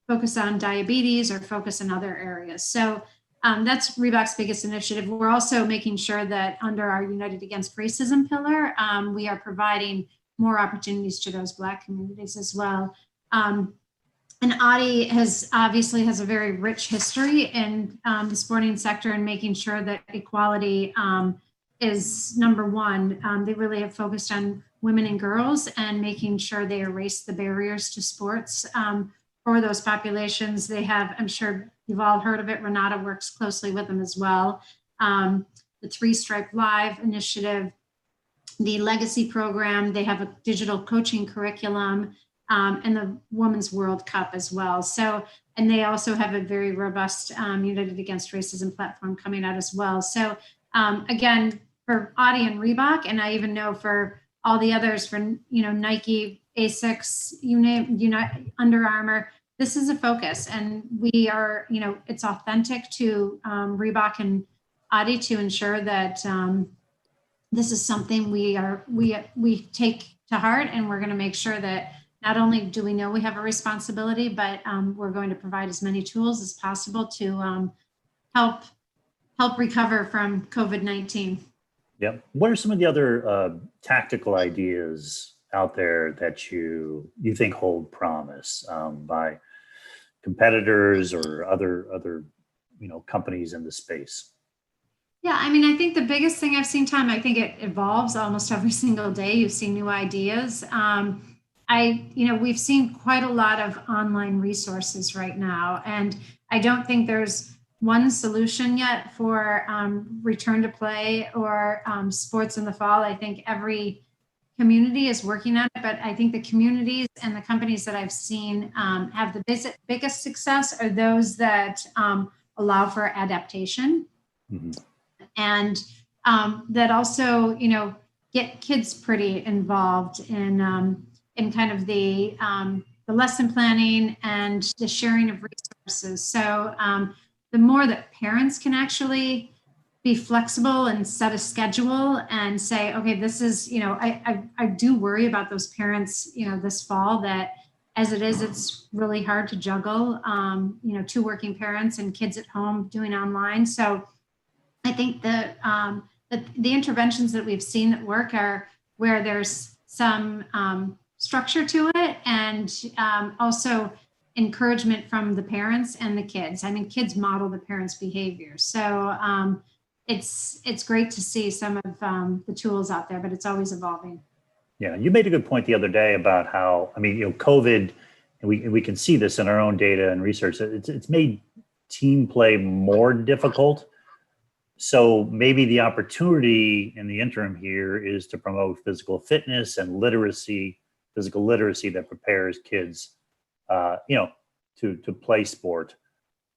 focus on diabetes or focus in other areas. So that's Reebok's biggest initiative. We're also making sure that under our United Against Racism pillar, we are providing more opportunities to those Black communities as well. And Adi has a very rich history in the sporting sector and making sure that equality is number one. They really have focused on women and girls and making sure they erase the barriers to sports for those populations. They have, I'm sure you've all heard of it, Renata works closely with them as well. The Three Stripe Live initiative, the Legacy program, they have a digital coaching curriculum, and the Women's World Cup as well. So, and they also have a very robust United Against Racism platform coming out as well. So again, for Adi and Reebok, and I even know for all the others, for Nike, ASICS, you name, Under Armour, this is a focus, and we are, it's authentic to Reebok and Adi to ensure that this is something we take to heart, and we're going to make sure that not only do we know we have a responsibility, but we're going to provide as many tools as possible to help recover from COVID-19. Yep. What are some of the other tactical ideas out there that you think hold promise by competitors or other companies in the space? Yeah, I think the biggest thing I've seen, Tom, I think it evolves almost every single day. You see new ideas. We've seen quite a lot of online resources right now, and I don't think there's one solution yet for return to play or sports in the fall. I think every community is working on it, but I think the communities and the companies that I've seen have the biggest success are those that allow for adaptation. Mm-hmm. And that also, get kids pretty involved in kind of the lesson planning and the sharing of resources. So the more that parents can actually be flexible and set a schedule and say, okay, this is, I do worry about those parents, this fall, that as it is, it's really hard to juggle, two working parents and kids at home doing online. So I think the interventions that we've seen that work are where there's some structure to it, and also encouragement from the parents and the kids. Kids model the parents' behavior. So it's great to see some of the tools out there, but it's always evolving. Yeah, you made a good point the other day about how, COVID, and we can see this in our own data and research, it's made team play more difficult. So maybe the opportunity in the interim here is to promote physical fitness and literacy, physical literacy that prepares kids, to play sport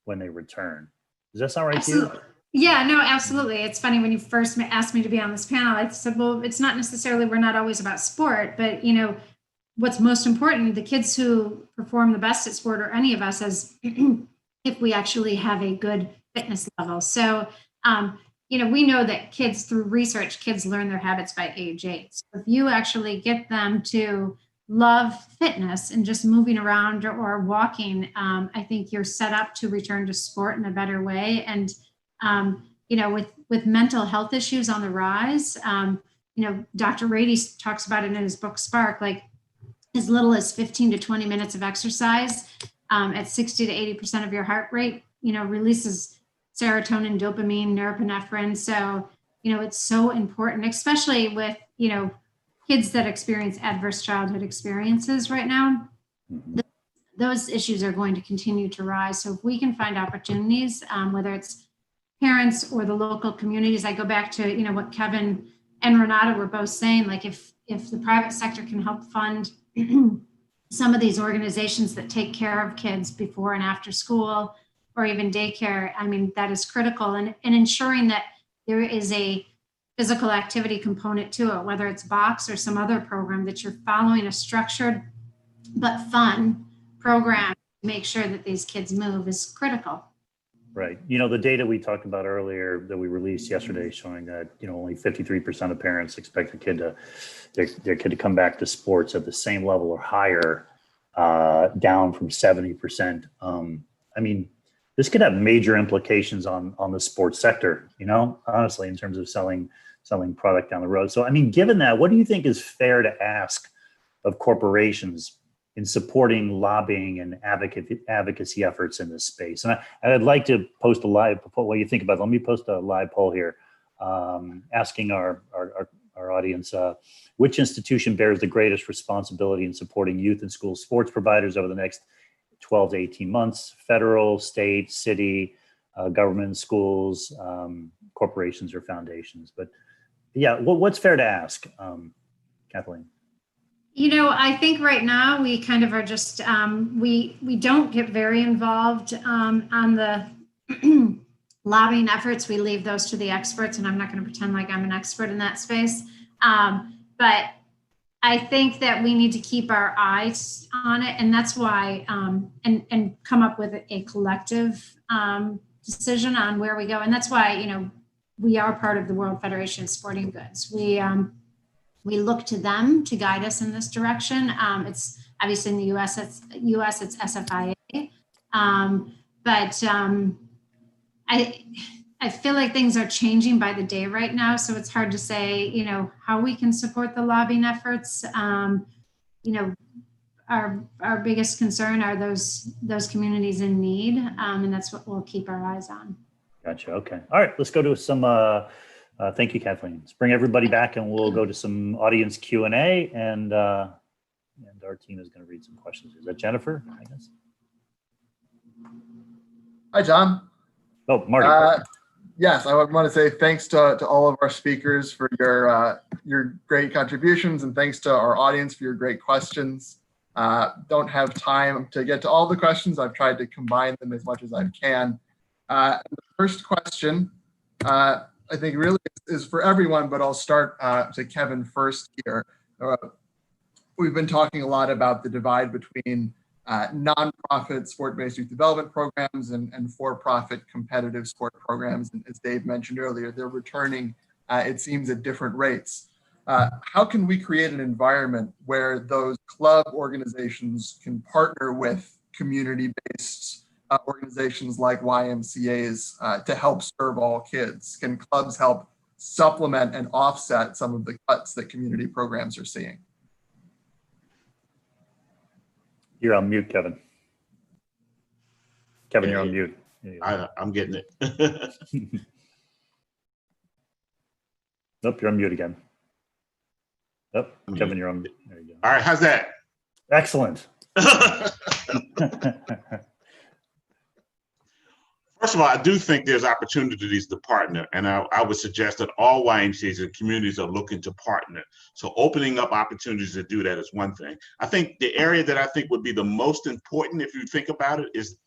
when they return. Does that sound right to you? Absolutely. Yeah, no, absolutely. It's funny, when you first asked me to be on this panel, I said, well, it's not necessarily, we're not always about sport, but what's most important, the kids who perform the best at sport, or any of us, as if we actually have a good fitness level. So, we know that kids, through research, kids learn their habits by age 8. So if you actually get them to love fitness and just moving around or walking, I think you're set up to return to sport in a better way. And, with mental health issues on the rise, Dr. Rady talks about it in his book, Spark, like as little as 15 to 20 minutes of exercise at 60 to 80% of your heart rate, releases serotonin, dopamine, norepinephrine. So, it's so important, especially with, kids that experience adverse childhood experiences right now. Those issues are going to continue to rise. So if we can find opportunities, whether it's parents or the local communities, I go back to, what Kevin and Renata were both saying, like if the private sector can help fund some of these organizations that take care of kids before and after school, or even daycare, I mean, that is critical. And ensuring that there is a physical activity component to it, whether it's box or some other program, that you're following a structured but fun program to make sure that these kids move, is critical. Right. The data we talked about earlier that we released yesterday, showing that, only 53% of parents expect their kid to come back to sports at the same level or higher, down from 70%. I mean, this could have major implications on the sports sector, honestly, in terms of selling product down the road. So, I mean, given that, what do you think is fair to ask of corporations in supporting lobbying and advocacy efforts in this space? And I'd like to post a live, what you think about it. Let me post a live poll here, asking our audience, which institution bears the greatest responsibility in supporting youth and school sports providers over the next 12 to 18 months? Federal, state, city, government, schools, corporations, or foundations. But yeah, what's fair to ask, Kathleen? I think right now we kind of are just, we don't get very involved on the lobbying efforts. We leave those to the experts, and I'm not going to pretend like I'm an expert in that space. But I think that we need to keep our eyes on it, and that's why, and come up with a collective decision on where we go. And that's why, we are part of the World Federation of Sporting Goods. We look to them to guide us in this direction. It's obviously in the US, it's SFIA. But I feel like things are changing by the day right now. So it's hard to say, how we can support the lobbying efforts. Our biggest concern are those communities in need. And that's what we'll keep our eyes on. Gotcha. Okay. All right. Let's go to some, thank you, Kathleen. Let's bring everybody back and we'll go to some audience Q&A, and our team is going to read some questions. Is that Jennifer, I guess? Hi, John. Oh, Marty. Yes, I want to say thanks to all of our speakers for your great contributions, and thanks to our audience for your great questions. Don't have time to get to all the questions. I've tried to combine them as much as I can. The first question, I think really is for everyone, but I'll start to Kevin first here. We've been talking a lot about the divide between nonprofit sport-based youth development programs and for-profit competitive sport programs. And as Dave mentioned earlier, they're returning, it seems, at different rates. How can we create an environment where those club organizations can partner with community-based organizations like YMCAs to help serve all kids? Can clubs help supplement and offset some of the cuts that community programs are seeing? You're on mute, Kevin. Kevin, you're on mute. I'm getting it. Nope, you're on mute again. Nope, Kevin, you're on mute. There you go. All right, how's that? Excellent. First of all, I do think there's opportunities to partner, and I would suggest that all YMCAs and communities are looking to partner. So opening up opportunities to do that is one thing. I think the area that I think would be the most important, if you think about it, is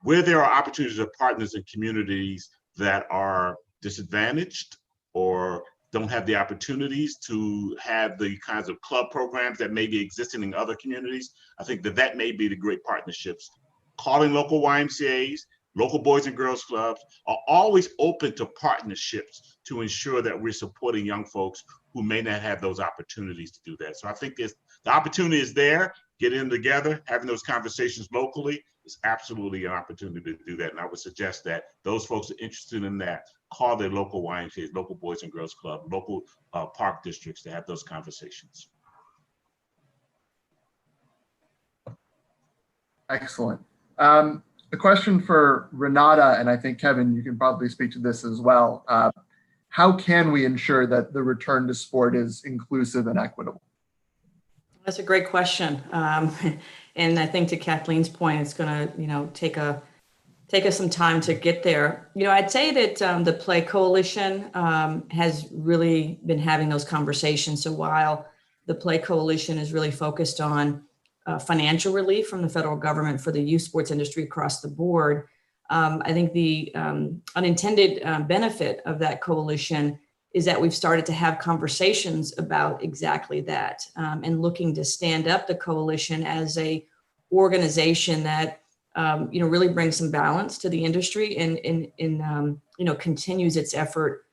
where there are opportunities of partners in communities that are disadvantaged or don't have the opportunities to have the kinds of club programs that may be existing in other communities. I think that may be the great partnerships. Calling local YMCAs, local Boys and Girls Clubs are always open to partnerships to ensure that we're supporting young folks who may not have those opportunities to do that. So I think the opportunity is there, getting them together, having those conversations locally is absolutely an opportunity to do that. And I would suggest that those folks are interested in that, call their local YMCAs, local Boys and Girls Club, local park districts to have those conversations. Excellent. A question for Renata, and I think Kevin, you can probably speak to this as well. How can we ensure that the return to sport is inclusive and equitable? That's a great question. And I think to Kathleen's point, it's going to, take us some time to get there. I'd say that the Play Coalition has really been having those conversations. So while the Play Coalition is really focused on financial relief from the federal government for the youth sports industry across the board, I think the unintended benefit of that coalition is that we've started to have conversations about exactly that, and looking to stand up the coalition as a organization that really brings some balance to the industry and continues its effort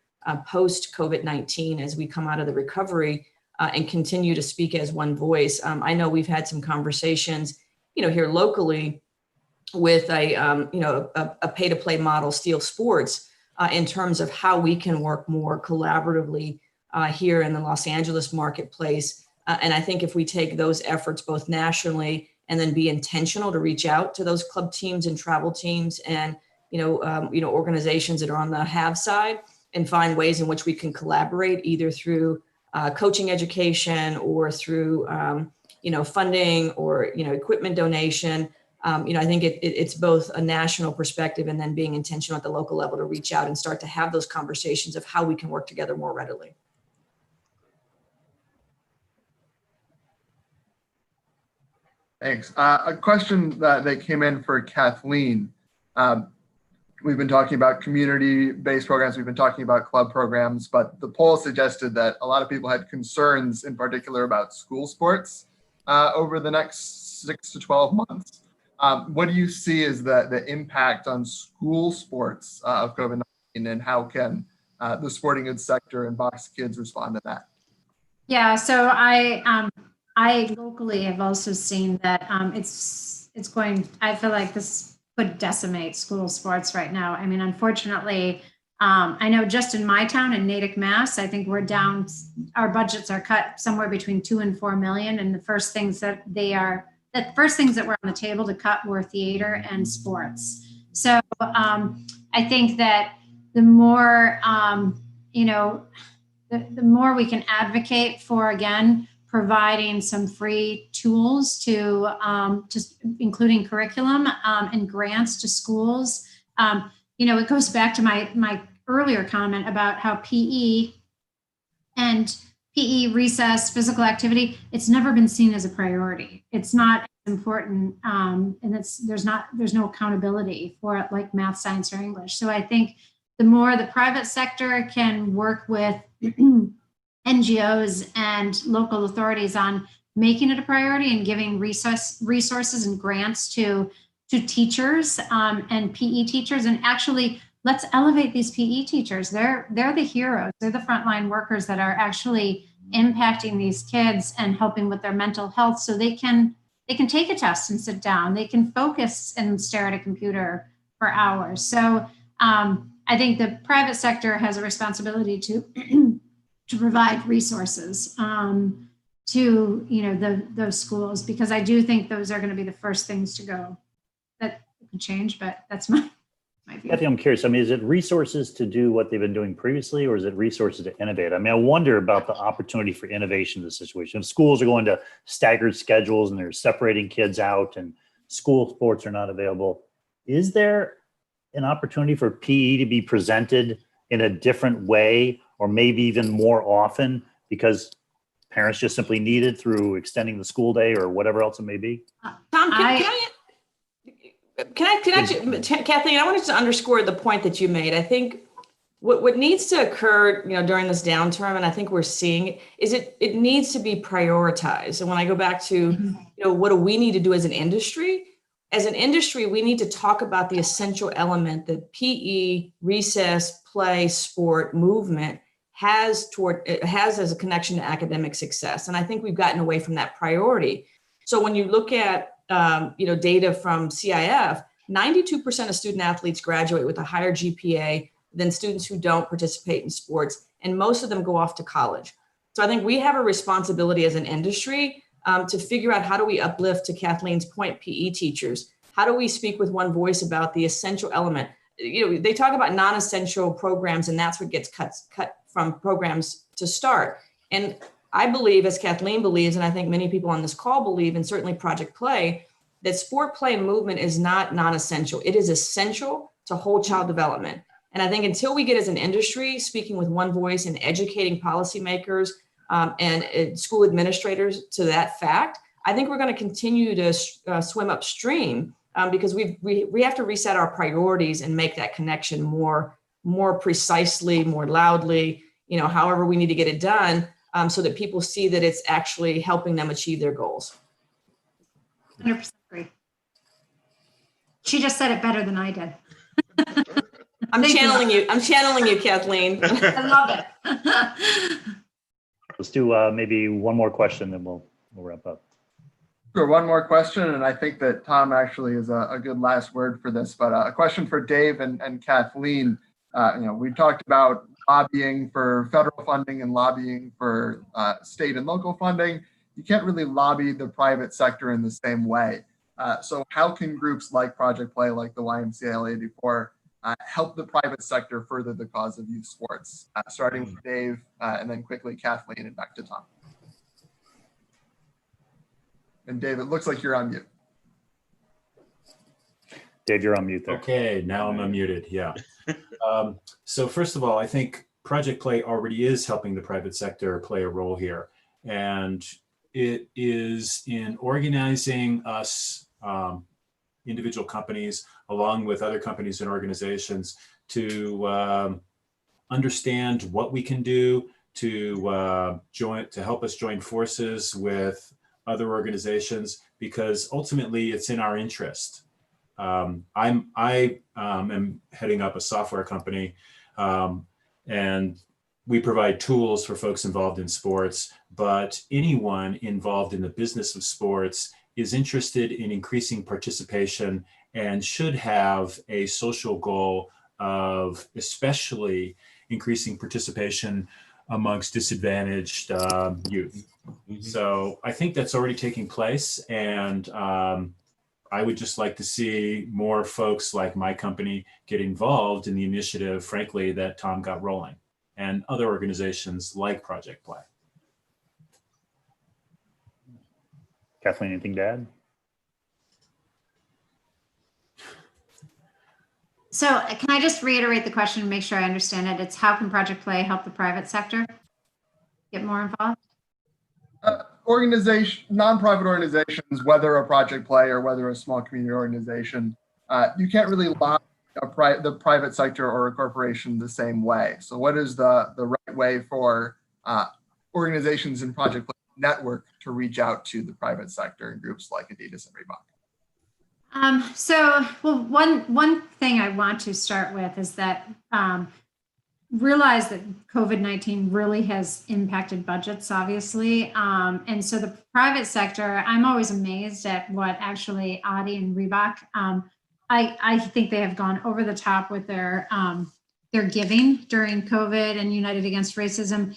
post COVID-19 as we come out of the recovery and continue to speak as one voice. I know we've had some conversations, here locally with a pay-to-play model, Steel Sports, in terms of how we can work more collaboratively here in the Los Angeles marketplace. And I think if we take those efforts both nationally and then be intentional to reach out to those club teams and travel teams and organizations that are on the have side and find ways in which we can collaborate either through coaching education or through funding or equipment donation. I think it's both a national perspective and then being intentional at the local level to reach out and start to have those conversations of how we can work together more readily. Thanks. A question that came in for Kathleen. We've been talking about community-based programs. We've been talking about club programs, but the poll suggested that a lot of people had concerns in particular about school sports over the next 6 to 12 months. What do you see as the impact on school sports of COVID-19, and how can the sporting goods sector and Box Kids respond to that? Yeah, so I locally have also seen that it's going, I feel like this could decimate school sports right now. I mean, unfortunately, I know just in my town in Natick, Mass, I think we're down, our budgets are cut somewhere between 2 and 4 million. And the first things that were on the table to cut were theater and sports. So I think that the more, the more we can advocate for, again, providing some free tools to just including curriculum and grants to schools. It goes back to my earlier comment about how PE recess, physical activity, it's never been seen as a priority. It's not important, and there's no accountability for it like math, science, or English. So I think the more the private sector can work with NGOs and local authorities on making it a priority and giving resources and grants to teachers and PE teachers, and actually let's elevate these PE teachers. They're the heroes. They're the frontline workers that are actually impacting these kids and helping with their mental health, so they can take a test and sit down. They can focus and stare at a computer for hours. So I think the private sector has a responsibility to provide resources to those schools, because I do think those are going to be the first things to go. That could change, but that's my view. Kathy, I'm curious. I mean, is it resources to do what they've been doing previously, or is it resources to innovate? I mean, I wonder about the opportunity for innovation in this situation. If schools are going to staggered schedules and they're separating kids out and school sports are not available, is there an opportunity for PE to be presented in a different way, or maybe even more often, because parents just simply need it through extending the school day or whatever else it may be? Tom, Kathleen, I wanted to underscore the point that you made. I think what needs to occur, during this downturn, and I think we're seeing it, is it needs to be prioritized. And when I go back to, what do we need to do as an industry? As an industry, we need to talk about the essential element that PE, recess, play, sport, movement has as a connection to academic success. And I think we've gotten away from that priority. So when you look at, data from CIF, 92% of student athletes graduate with a higher GPA than students who don't participate in sports. And most of them go off to college. So I think we have a responsibility as an industry to figure out, how do we uplift, to Kathleen's point, PE teachers? How do we speak with one voice about the essential element? They talk about non-essential programs, and that's what gets cut from programs to start. And I believe, as Kathleen believes, and I think many people on this call believe, and certainly Project Play, that sport, play, and movement is not non-essential. It is essential to whole child development. And I think until we get, as an industry, speaking with one voice and educating policymakers and school administrators to that fact, I think we're going to continue to swim upstream because we have to reset our priorities and make that connection more precisely, more loudly, however we need to get it done, so that people see that it's actually helping them achieve their goals. 100% agree. She just said it better than I did. I'm channeling you, Kathleen. I love it. Let's do maybe one more question, then we'll wrap up. Sure, one more question, and I think that Tom actually is a good last word for this, but a question for Dave and Kathleen. We talked about lobbying for federal funding and lobbying for state and local funding. You can't really lobby the private sector in the same way. So how can groups like Project Play, like the YMCA 84, help the private sector further the cause of youth sports? Starting with Dave, and then quickly Kathleen, and back to Tom. And Dave, it looks like you're on mute. Dave, you're on mute there. Okay, now I'm unmuted, yeah. So first of all, I think Project Play already is helping the private sector play a role here. And it is in organizing us, individual companies, along with other companies and organizations, to understand what we can do to help us join forces with other organizations, because ultimately it's in our interest. I am heading up a software company, and we provide tools for folks involved in sports, but anyone involved in the business of sports is interested in increasing participation and should have a social goal of especially increasing participation amongst disadvantaged youth. So I think that's already taking place, and I would just like to see more folks like my company get involved in the initiative, frankly, that Tom got rolling, and other organizations like Project Play. Kathleen, anything to add? So can I just reiterate the question and make sure I understand it? It's, how can Project Play help the private sector get more involved? Nonprofit organizations, whether a Project Play or whether a small community organization, you can't really lobby the private sector or a corporation the same way. So what is the right way for organizations in Project Play network to reach out to the private sector and groups like Adidas and Reebok? One thing I want to start with is that realize that COVID-19 really has impacted budgets, obviously. And so the private sector, I'm always amazed at what actually Adi and Reebok, I think they have gone over the top with their giving during COVID and United Against Racism.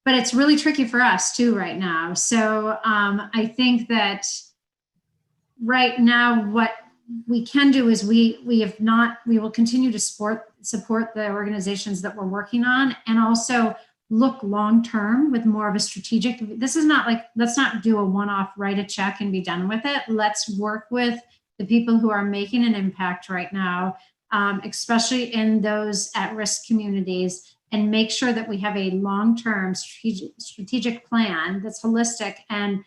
But it's really tricky for us too right now. So I think that right now, what we can do is we will continue to support the organizations that we're working on, and also look long-term with more of a strategic. This is not like, let's not do a one-off, write a check and be done with it. Let's work with the people who are making an impact right now, especially in those at-risk communities, and make sure that we have a long-term strategic plan that's holistic and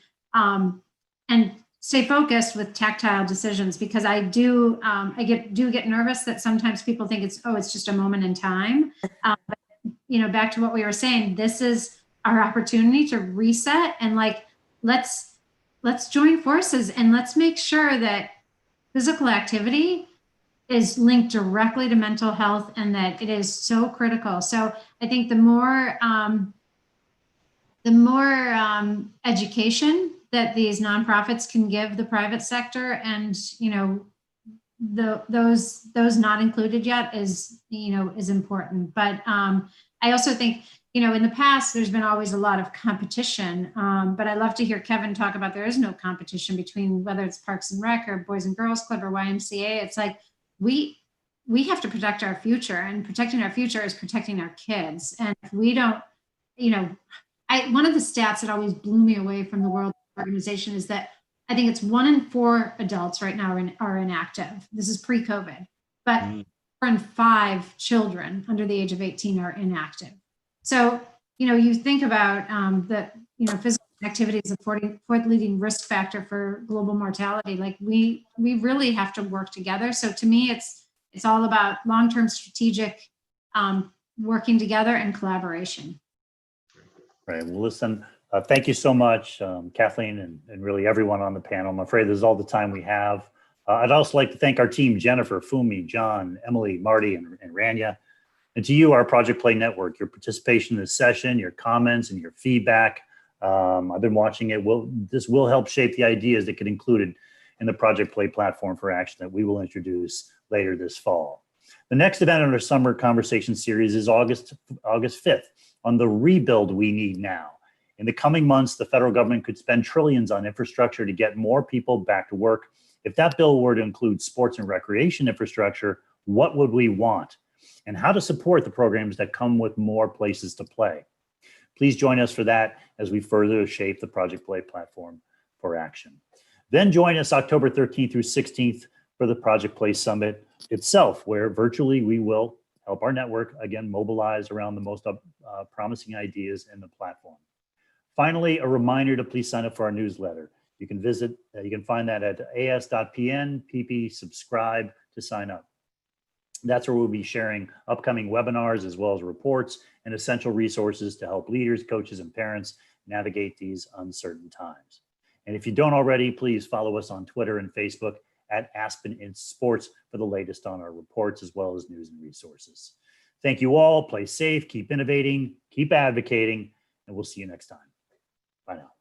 stay focused with tactile decisions, because I do get nervous that sometimes people think it's just a moment in time. But, back to what we were saying, this is our opportunity to reset and let's join forces and let's make sure that physical activity is linked directly to mental health and that it is so critical. So I think the more education that these nonprofits can give the private sector, and those not included yet is important. But I also think in the past there's been always a lot of competition. But I love to hear Kevin talk about there is no competition between whether it's Parks and Rec or Boys and Girls Club or YMCA. It's like we have to protect our future, and protecting our future is protecting our kids. And if we don't, one of the stats that always blew me away from the World Organization is that I think it's 1 in 4 adults right now are inactive. This is pre-COVID, but 4 in 5 children under the age of 18 are inactive. So, you think about physical activity is a fourth leading risk factor for global mortality. Like we really have to work together. So to me, it's all about long-term strategic working together and collaboration. Right. Well, listen, thank you so much, Kathleen, and really everyone on the panel. I'm afraid this is all the time we have. I'd also like to thank our team, Jennifer, Fumi, John, Emily, Marty, and Rania. And to you, our Project Play Network, your participation in this session, your comments, and your feedback. I've been watching it. This will help shape the ideas that get included in the Project Play platform for action that we will introduce later this fall. The next event in our summer conversation series is August 5th on the rebuild we need now. In the coming months, the federal government could spend trillions on infrastructure to get more people back to work. If that bill were to include sports and recreation infrastructure, what would we want? And how to support the programs that come with more places to play. Please join us for that as we further shape the Project Play platform for action. Then join us October 13th through 16th for the Project Play Summit itself, where virtually we will help our network again mobilize around the most promising ideas in the platform. Finally, a reminder to please sign up for our newsletter. You can find that at as.pn/pp subscribe to sign up. That's where we'll be sharing upcoming webinars as well as reports and essential resources to help leaders, coaches, and parents navigate these uncertain times. And if you don't already, please follow us on Twitter and Facebook at Aspen in Sports for the latest on our reports as well as news and resources. Thank you all. Play safe, keep innovating, keep advocating, and we'll see you next time. Bye now.